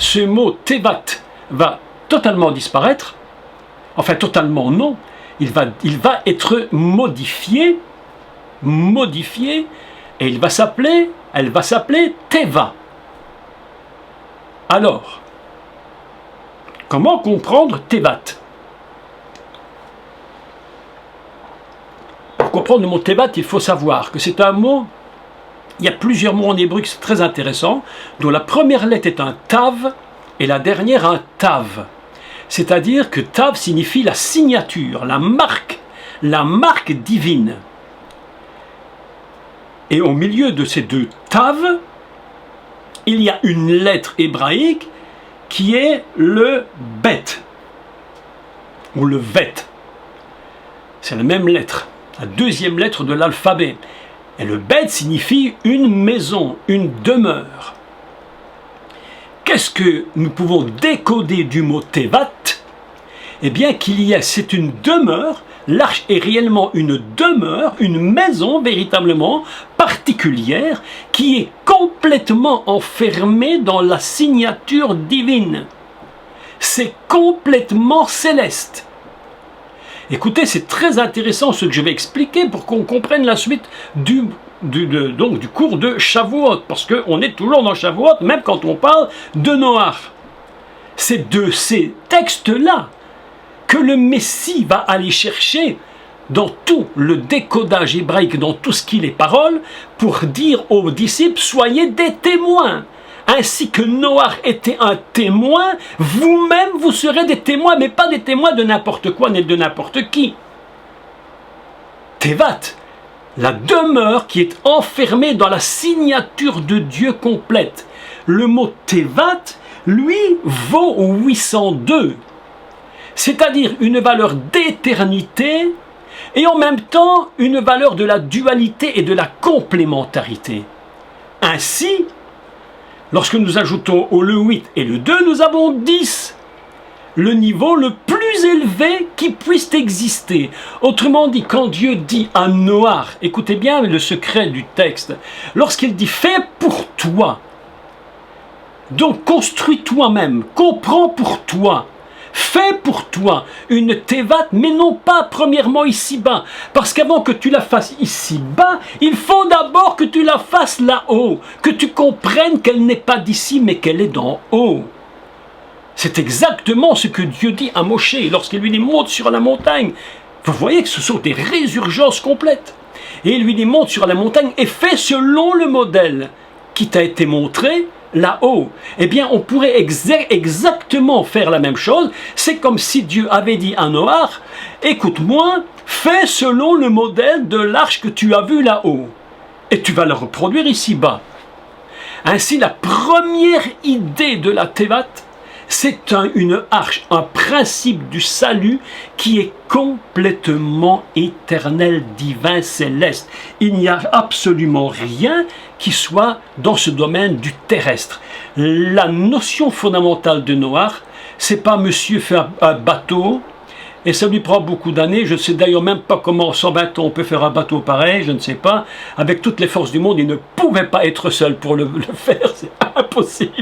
ce mot Tevat va totalement disparaître, enfin totalement non, il va être modifié, et elle va s'appeler Teva. Alors, comment comprendre Tevat? Pour comprendre le mot Tevat, il faut savoir que c'est un mot, il y a plusieurs mots en hébreu qui sont très intéressants, dont la première lettre est un Tav et la dernière un Tav. C'est-à-dire que Tav signifie la signature, la marque divine. Et au milieu de ces deux Tav, il y a une lettre hébraïque qui est le Bet, ou le Vet. C'est la même lettre, la deuxième lettre de l'alphabet. Et le Bet signifie une maison, une demeure. Qu'est-ce que nous pouvons décoder du mot Tevat? Eh bien c'est une demeure, l'arche est réellement une demeure, une maison véritablement particulière qui est complètement enfermée dans la signature divine. C'est complètement céleste. Écoutez, c'est très intéressant ce que je vais expliquer pour qu'on comprenne la suite du cours de Shavuot, parce qu'on est toujours dans Shavuot, même quand on parle de Noach. C'est de ces textes-là que le Messie va aller chercher dans tout le décodage hébraïque, dans tout ce qui est paroles, pour dire aux disciples, soyez des témoins. Ainsi que Noach était un témoin, vous-même vous serez des témoins, mais pas des témoins de n'importe quoi, ni de n'importe qui. Tevat, la demeure qui est enfermée dans la signature de Dieu complète. Le mot Tevat, lui, vaut 802. C'est-à-dire une valeur d'éternité et en même temps une valeur de la dualité et de la complémentarité. Ainsi, lorsque nous ajoutons le 8 et le 2, nous avons 10, le niveau le plus élevé qui puisse exister. Autrement dit, quand Dieu dit à Noach, écoutez bien le secret du texte, lorsqu'il dit « fais pour toi », donc construis toi-même, comprends pour toi, fais pour toi une Tevat, mais non pas premièrement ici-bas. Parce qu'avant que tu la fasses ici-bas, il faut d'abord que tu la fasses là-haut. Que tu comprennes qu'elle n'est pas d'ici, mais qu'elle est d'en haut. C'est exactement ce que Dieu dit à Moshe lorsqu'il lui dit « monte sur la montagne ». Vous voyez que ce sont des résurgences complètes. Et il lui dit « monte sur la montagne et fais selon le modèle qui t'a été montré ». Là-haut, eh bien, on pourrait exactement faire la même chose. C'est comme si Dieu avait dit à Noach, écoute-moi, fais selon le modèle de l'arche que tu as vu là-haut. Et tu vas le reproduire ici-bas. Ainsi, la première idée de la Tevat, c'est une arche, un principe du salut qui est complètement éternel, divin, céleste. Il n'y a absolument rien qui soit dans ce domaine du terrestre. La notion fondamentale de Noach, c'est pas monsieur fait un bateau, et ça lui prend beaucoup d'années. Je ne sais d'ailleurs même pas comment, en 120 ans, on peut faire un bateau pareil, je ne sais pas. Avec toutes les forces du monde, il ne pouvait pas être seul pour le faire, c'est impossible.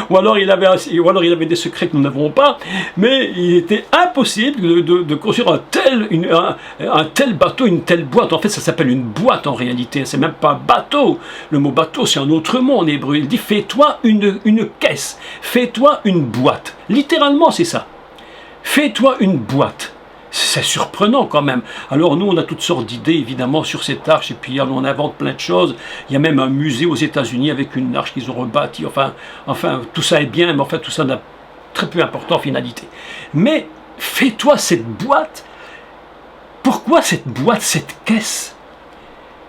Ou alors il avait des secrets que nous n'avons pas, mais il était impossible de construire un tel bateau, une telle boîte. En fait, ça s'appelle une boîte en réalité, c'est même pas un bateau. Le mot bateau, c'est un autre mot en hébreu. Il dit, fais-toi une caisse, fais-toi une boîte. Littéralement, c'est ça. Fais-toi une boîte. C'est surprenant quand même. Alors nous, on a toutes sortes d'idées évidemment sur cette arche, et puis on invente plein de choses. Il y a même un musée aux États-Unis avec une arche qu'ils ont rebâtie. Enfin, tout ça est bien, mais enfin tout ça n'a très peu important en finalité. Mais fais-toi cette boîte. Pourquoi cette boîte, cette caisse?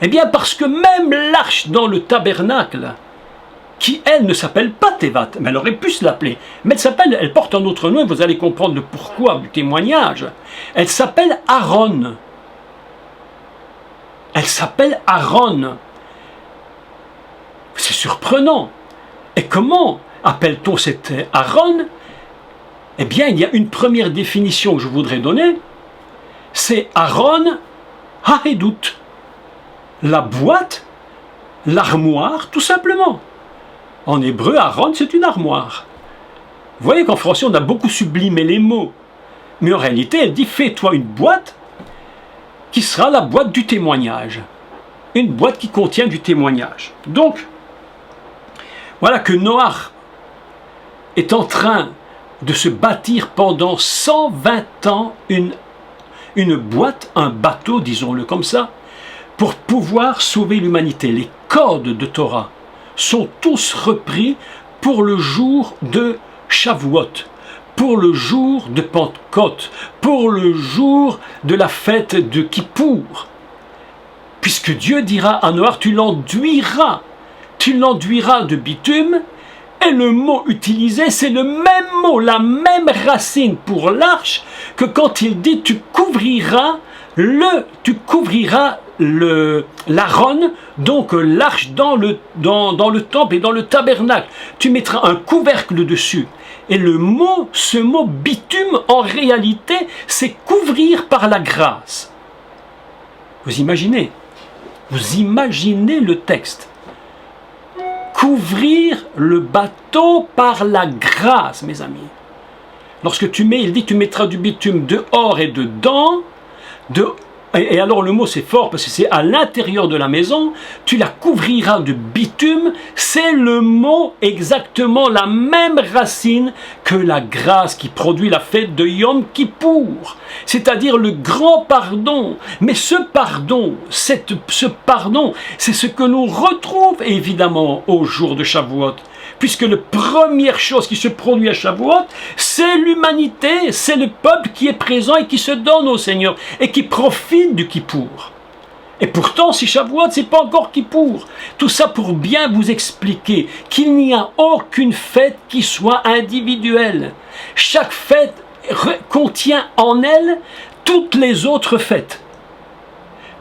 Eh bien parce que même l'arche dans le tabernacle, qui, elle, ne s'appelle pas Tevat, mais elle aurait pu se l'appeler. Mais elle porte un autre nom, et vous allez comprendre le pourquoi du témoignage. Elle s'appelle Aaron. Elle s'appelle Aaron. C'est surprenant. Et comment appelle-t-on cet Aaron? Eh bien, il y a une première définition que je voudrais donner. C'est Aaron Hahedut. La boîte, l'armoire, tout simplement. En hébreu, Aaron, c'est une armoire. Vous voyez qu'en français, on a beaucoup sublimé les mots. Mais en réalité, elle dit, fais-toi une boîte qui sera la boîte du témoignage. Une boîte qui contient du témoignage. Donc, voilà que Noach est en train de se bâtir pendant 120 ans une boîte, un bateau, disons-le comme ça, pour pouvoir sauver l'humanité. Les codes de Torah sont tous repris pour le jour de Shavuot, pour le jour de Pentecôte, pour le jour de la fête de Kippour. Puisque Dieu dira à Noach, tu l'enduiras de bitume, et le mot utilisé, c'est le même mot, la même racine pour l'arche, que quand il dit tu couvriras l'aron, donc l'arche dans le temple et dans le tabernacle. Tu mettras un couvercle dessus. Et ce mot bitume, en réalité, c'est couvrir par la grâce. Vous imaginez le texte. Couvrir le bateau par la grâce, mes amis. Lorsque il dit tu mettras du bitume dehors et dedans, et alors le mot c'est fort parce que c'est à l'intérieur de la maison, tu la couvriras de bitume, c'est le mot exactement la même racine que la grâce qui produit la fête de Yom Kippour, c'est-à-dire le grand pardon. Mais ce pardon, c'est ce que l'on retrouve évidemment au jour de Shavuot. Puisque la première chose qui se produit à Shavuot, c'est l'humanité, c'est le peuple qui est présent et qui se donne au Seigneur et qui profite du Kippour. Et pourtant, si Shavuot, c'est pas encore Kippour. Tout ça pour bien vous expliquer qu'il n'y a aucune fête qui soit individuelle. Chaque fête contient en elle toutes les autres fêtes.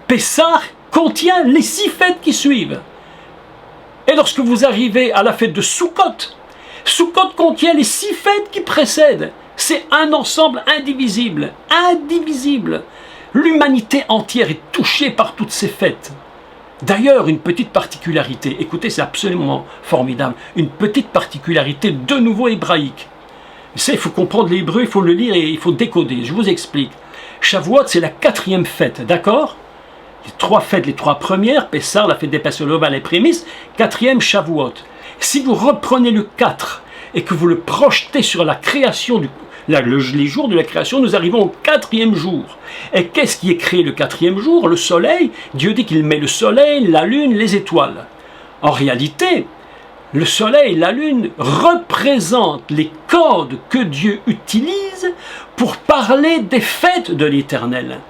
Pessah contient les 6 fêtes qui suivent. Et lorsque vous arrivez à la fête de Sukkot, Sukkot contient les 6 fêtes qui précèdent. C'est un ensemble indivisible, indivisible. L'humanité entière est touchée par toutes ces fêtes. D'ailleurs, une petite particularité, écoutez, c'est absolument formidable, une petite particularité de nouveau hébraïque. Il faut comprendre l'hébreu, il faut le lire et il faut décoder. Je vous explique. Shavuot, c'est la 4e fête, d'accord ? Les 3 fêtes, les 3 premières, Pessah, la fête des Pessolovas, les prémices, 4e Shavuot. Si vous reprenez le 4 et que vous le projetez sur la création, les jours de la création, nous arrivons au 4e jour. Et qu'est-ce qui est créé le 4e jour ? Le soleil. Dieu dit qu'il met le soleil, la lune, les étoiles. En réalité, le soleil, la lune représentent les codes que Dieu utilise pour parler des fêtes de l'Éternel.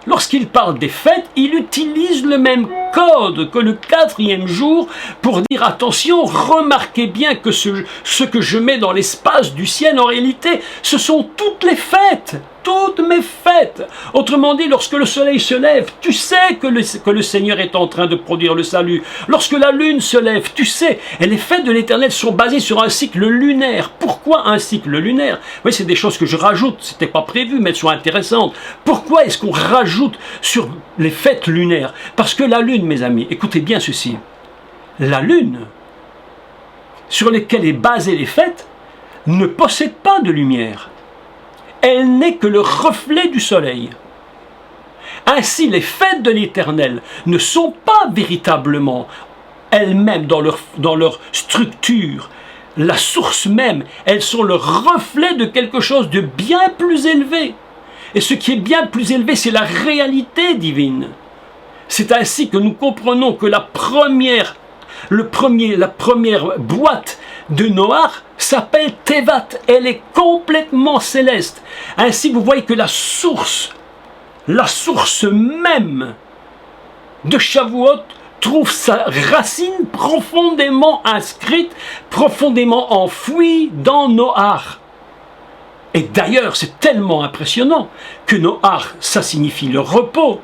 Lorsqu'il parle des fêtes, il utilise le même code que le 4e jour pour dire attention, remarquez bien que ce que je mets dans l'espace du ciel, en réalité, ce sont toutes les fêtes, toutes mes fêtes. Autrement dit, lorsque le soleil se lève, tu sais que le Seigneur est en train de produire le salut. Lorsque la lune se lève, tu sais. Et les fêtes de l'Éternel sont basées sur un cycle lunaire. Pourquoi un cycle lunaire ? Oui, c'est des choses que je rajoute. C'était pas prévu, mais elles sont intéressantes. Pourquoi est-ce qu'on rajoute sur les fêtes lunaires ? Parce que la lune, mes amis, écoutez bien ceci. La lune, sur laquelle est basée les fêtes, ne possède pas de lumière. Elle n'est que le reflet du soleil. Ainsi, les fêtes de l'Éternel ne sont pas véritablement elles-mêmes dans leur structure, la source même. Elles sont le reflet de quelque chose de bien plus élevé. Et ce qui est bien plus élevé, c'est la réalité divine. C'est ainsi que nous comprenons que la première boîte de Noach s'appelle Tevat. Elle est complètement céleste. Ainsi, vous voyez que la source même de Shavuot trouve sa racine profondément inscrite, profondément enfouie dans Noach. Et d'ailleurs, c'est tellement impressionnant que Noach, ça signifie le repos.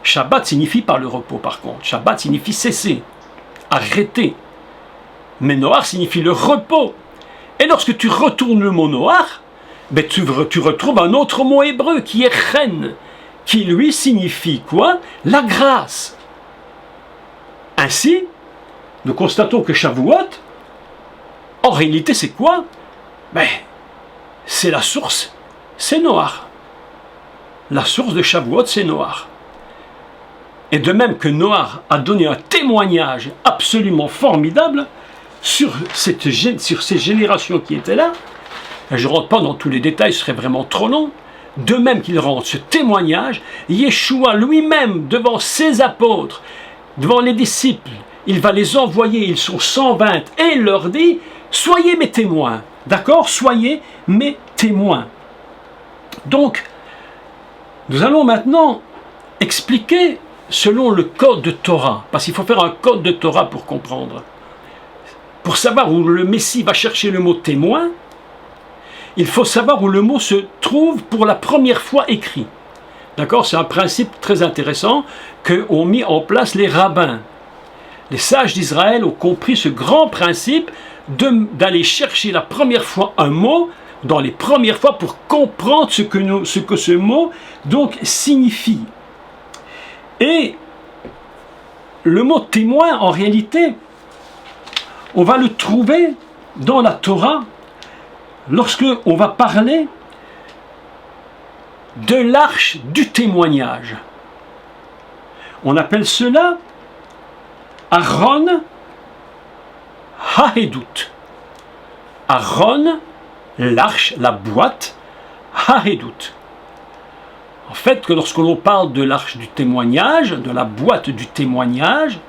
Shabbat signifie pas le repos, par contre. Shabbat signifie cesser, arrêter. Mais Noach signifie le repos. Et lorsque tu retournes le mot Noach, tu retrouves un autre mot hébreu qui est chen, qui lui signifie quoi ? La grâce. Ainsi, nous constatons que Shavuot En réalité, c'est quoi? Ben, c'est la source, c'est Noach. La source de Shavuot, c'est Noach. Et de même que Noach a donné un témoignage absolument formidable sur ces générations qui étaient là, et je ne rentre pas dans tous les détails, ce serait vraiment trop long, de même qu'il rend ce témoignage, Yeshua lui-même, devant ses apôtres, devant les disciples, il va les envoyer, ils sont 120, et il leur dit, soyez mes témoins, d'accord? Soyez mes témoins. Donc, nous allons maintenant expliquer selon le code de Torah, parce qu'il faut faire un code de Torah pour comprendre. Pour savoir où le Messie va chercher le mot témoin, il faut savoir où le mot se trouve pour la première fois écrit. D'accord? C'est un principe très intéressant qu'ont mis en place les rabbins. Les sages d'Israël ont compris ce grand principe d'aller chercher la première fois un mot dans les premières fois pour comprendre ce que ce mot donc signifie. Et le mot témoin, en réalité, on va le trouver dans la Torah lorsque on va parler de l'arche du témoignage. On appelle cela Aaron Hahedut. Aaron, l'arche, la boîte, Hahedut. En fait, que lorsque l'on parle de l'arche du témoignage, de la boîte du témoignage,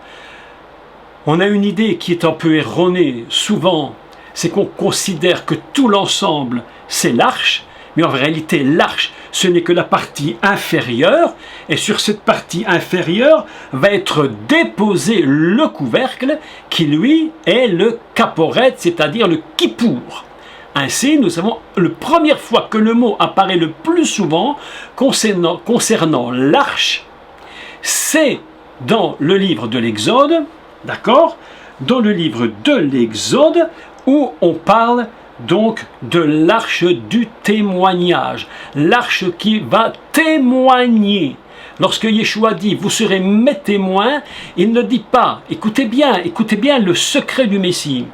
on a une idée qui est un peu erronée. Souvent, c'est qu'on considère que tout l'ensemble, c'est l'arche, mais en réalité, l'arche, ce n'est que la partie inférieure, et sur cette partie inférieure va être déposé le couvercle, qui lui est le caporet, c'est-à-dire le kippour. Ainsi, nous savons la première fois que le mot apparaît le plus souvent concernant l'arche, c'est dans le livre de l'Exode, d'accord? Dans le livre de l'Exode, où on parle donc de l'arche du témoignage, l'arche qui va témoigner. Lorsque Yeshua dit « vous serez mes témoins », il ne dit pas, écoutez bien le secret du Messie.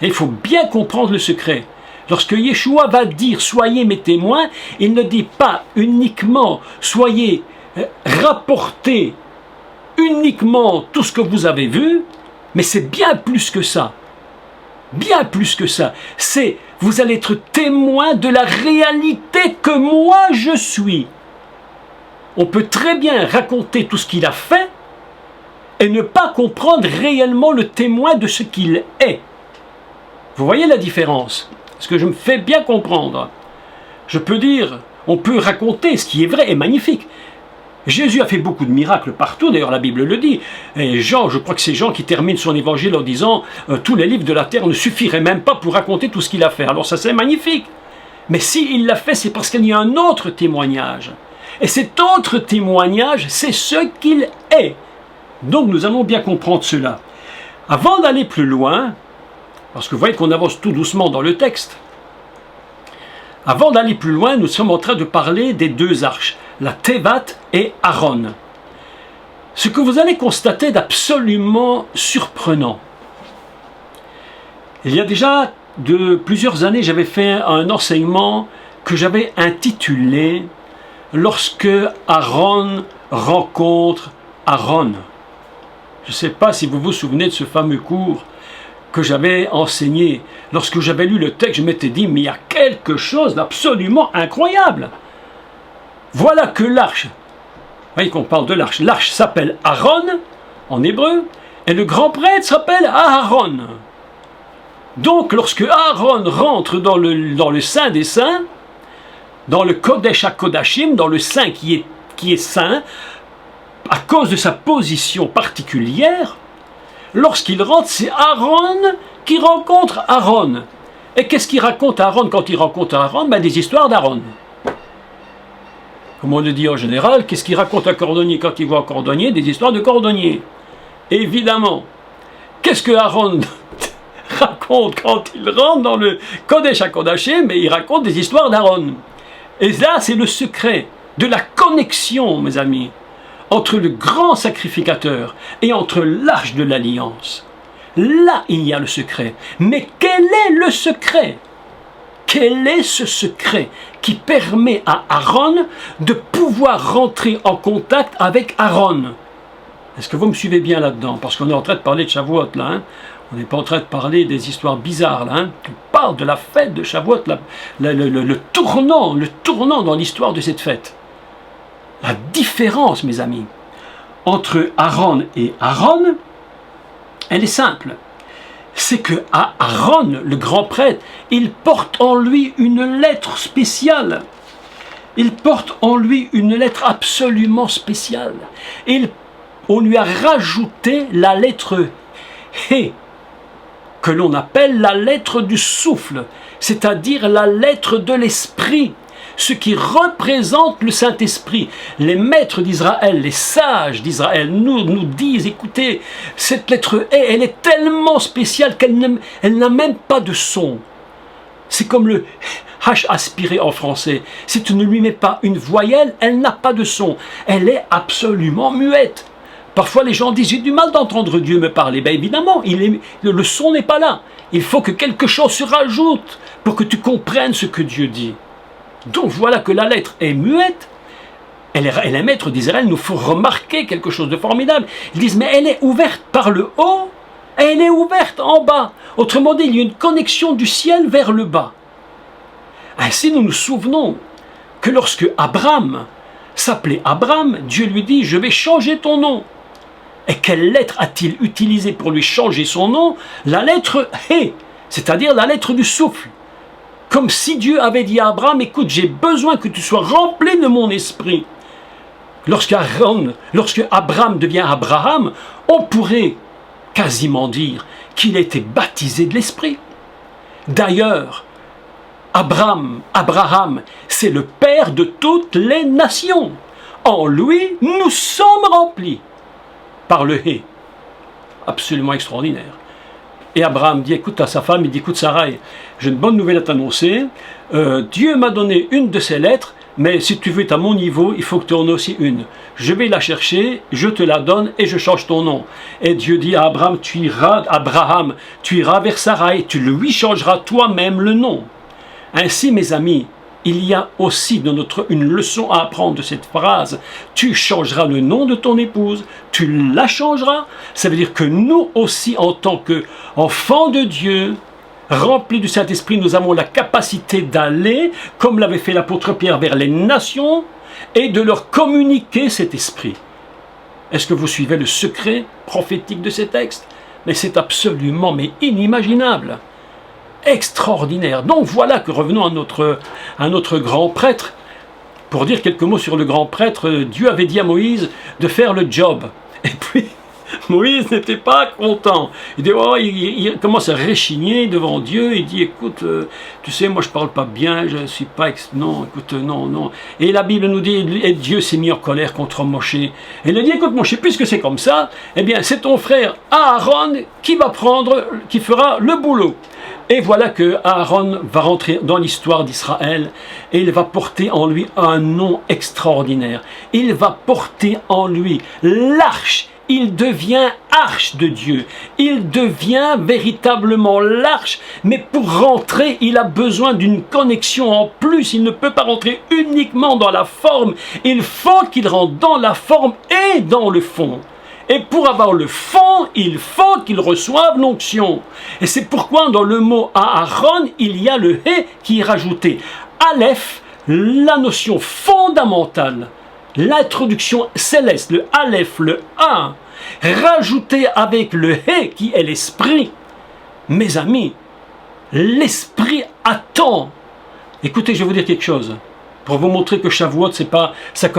Et il faut bien comprendre le secret. Lorsque Yeshua va dire « soyez mes témoins », il ne dit pas uniquement « soyez rapportez uniquement tout ce que vous avez vu », mais c'est bien plus que ça. Bien plus que ça. C'est « vous allez être témoins de la réalité que moi je suis ». On peut très bien raconter tout ce qu'il a fait et ne pas comprendre réellement le témoin de ce qu'il est. Vous voyez la différence? Est-ce que je me fais bien comprendre? Je peux dire, on peut raconter ce qui est vrai et magnifique. Jésus a fait beaucoup de miracles partout, d'ailleurs la Bible le dit. Et Jean, je crois que c'est Jean qui termine son évangile en disant tous les livres de la terre ne suffiraient même pas pour raconter tout ce qu'il a fait. Alors ça c'est magnifique. Mais s'il l'a fait, c'est parce qu'il y a un autre témoignage. Et cet autre témoignage, c'est ce qu'il est. Donc nous allons bien comprendre cela. Avant d'aller plus loin, parce que vous voyez qu'on avance tout doucement dans le texte. Avant d'aller plus loin, nous sommes en train de parler des deux arches, la Tevat et Aaron. Ce que vous allez constater d'absolument surprenant. Il y a déjà de plusieurs années, j'avais fait un enseignement que j'avais intitulé « Lorsque Aaron rencontre Aaron ». Je ne sais pas si vous vous souvenez de ce fameux cours que j'avais enseigné. Lorsque j'avais lu le texte, je m'étais dit, mais il y a quelque chose d'absolument incroyable. Voilà que l'arche, vous voyez qu'on parle de l'arche, l'arche s'appelle Aaron, en hébreu, et le grand prêtre s'appelle Aaron. Donc, lorsque Aaron rentre dans le Saint des Saints, dans le Kodesh HaKodashim, dans le Saint qui est saint, à cause de sa position particulière, lorsqu'il rentre, c'est Aaron qui rencontre Aaron. Et qu'est-ce qu'il raconte Aaron quand il rencontre Aaron? Des histoires d'Aaron. Comme on le dit en général, qu'est-ce qu'il raconte un cordonnier quand il voit un cordonnier? Des histoires de cordonnier. Évidemment. Qu'est-ce que Aaron raconte quand il rentre dans le Kodesh HaKodashim? Il raconte des histoires d'Aaron. Et là, c'est le secret de la connexion, mes amis, entre le grand sacrificateur et entre l'arche de l'alliance. Là, il y a le secret. Mais quel est le secret? Quel est ce secret qui permet à Aaron de pouvoir rentrer en contact avec Aaron? Est-ce que vous me suivez bien là-dedans? Parce qu'on est en train de parler de Shavuot, là. Hein? On n'est pas en train de parler des histoires bizarres, là. Hein? On parle de la fête de Shavuot, le tournant dans l'histoire de cette fête. La différence, mes amis, entre Aaron et Aaron, elle est simple. C'est que Aaron, le grand prêtre, il porte en lui une lettre spéciale. Il porte en lui une lettre absolument spéciale. On lui a rajouté la lettre He, que l'on appelle la lettre du souffle, c'est-à-dire la lettre de l'esprit, ce qui représente le Saint-Esprit. Les maîtres d'Israël, les sages d'Israël nous disent, écoutez, cette lettre He, elle est tellement spéciale qu'elle n'a même pas de son. C'est comme le H aspiré en français. Si tu ne lui mets pas une voyelle, elle n'a pas de son. Elle est absolument muette. Parfois les gens disent, j'ai du mal d'entendre Dieu me parler. Bien évidemment, le son n'est pas là. Il faut que quelque chose se rajoute pour que tu comprennes ce que Dieu dit. Donc voilà que la lettre est muette. Et les maîtres d'Israël nous font remarquer quelque chose de formidable. Ils disent, mais elle est ouverte par le haut, et elle est ouverte en bas. Autrement dit, il y a une connexion du ciel vers le bas. Ainsi, nous nous souvenons que lorsque Abraham s'appelait Abraham, Dieu lui dit, je vais changer ton nom. Et quelle lettre a-t-il utilisée pour lui changer son nom? La lettre He, c'est-à-dire la lettre du souffle. Comme si Dieu avait dit à Abraham, écoute, j'ai besoin que tu sois rempli de mon esprit. Lorsque Abraham devient Abraham, on pourrait quasiment dire qu'il a été baptisé de l'esprit. D'ailleurs, Abraham, c'est le père de toutes les nations. En lui, nous sommes remplis par le He. Absolument extraordinaire. Et Abraham dit, écoute à sa femme, il dit, écoute Sarai, j'ai une bonne nouvelle à t'annoncer. Dieu m'a donné une de ces lettres, mais si tu veux être à mon niveau, il faut que tu en aies aussi une. Je vais la chercher, je te la donne et je change ton nom. Et Dieu dit à Abraham, tu iras vers Sarai, tu lui changeras toi-même le nom. Ainsi, mes amis, il y a aussi une leçon à apprendre de cette phrase. Tu changeras le nom de ton épouse, tu la changeras. Ça veut dire que nous aussi, en tant qu'enfants de Dieu, remplis du Saint-Esprit, nous avons la capacité d'aller, comme l'avait fait l'apôtre Pierre, vers les nations et de leur communiquer cet esprit. Est-ce que vous suivez le secret prophétique de ces textes? Mais c'est absolument inimaginable. Extraordinaire. Donc voilà que revenons à notre grand prêtre. Pour dire quelques mots sur le grand prêtre, Dieu avait dit à Moïse de faire le job. Et puis, Moïse n'était pas content. Il commence à réchigner devant Dieu. Il dit, écoute, tu sais, moi je parle pas bien, je ne suis pas... Non, écoute, non. Et la Bible nous dit, et Dieu s'est mis en colère contre Moshe. Et il a dit, écoute Moshe, puisque c'est comme ça, eh bien c'est ton frère Aaron qui fera le boulot. Et voilà que Aaron va rentrer dans l'histoire d'Israël et il va porter en lui un nom extraordinaire. Il va porter en lui l'arche. Il devient arche de Dieu. Il devient véritablement l'arche. Mais pour rentrer, il a besoin d'une connexion en plus. Il ne peut pas rentrer uniquement dans la forme. Il faut qu'il rentre dans la forme et dans le fond. Et pour avoir le fond, il faut qu'il reçoive l'onction. Et c'est pourquoi dans le mot Aaron, il y a le He qui est rajouté. Aleph, la notion fondamentale, l'introduction céleste, le Aleph, le A, rajouté avec le He qui est l'esprit. Mes amis, l'esprit attend. Écoutez, je vais vous dire quelque chose. Pour vous montrer que Shavuot, ça ne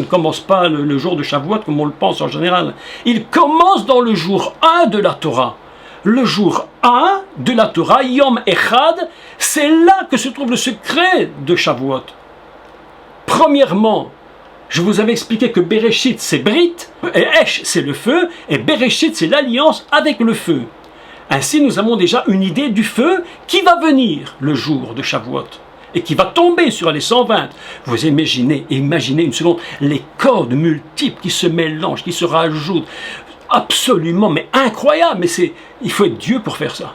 commence pas le jour de Shavuot comme on le pense en général. Il commence dans le jour 1 de la Torah. Le jour 1 de la Torah, Yom Echad, c'est là que se trouve le secret de Shavuot. Premièrement, je vous avais expliqué que Bereshit c'est Brit, et Esh c'est le feu, et Bereshit c'est l'alliance avec le feu. Ainsi nous avons déjà une idée du feu qui va venir le jour de Shavuot. Et qui va tomber sur les 120. Vous imaginez une seconde, les cordes multiples qui se mélangent, qui se rajoutent. absolument mais incroyable. Mais il faut être Dieu pour faire ça.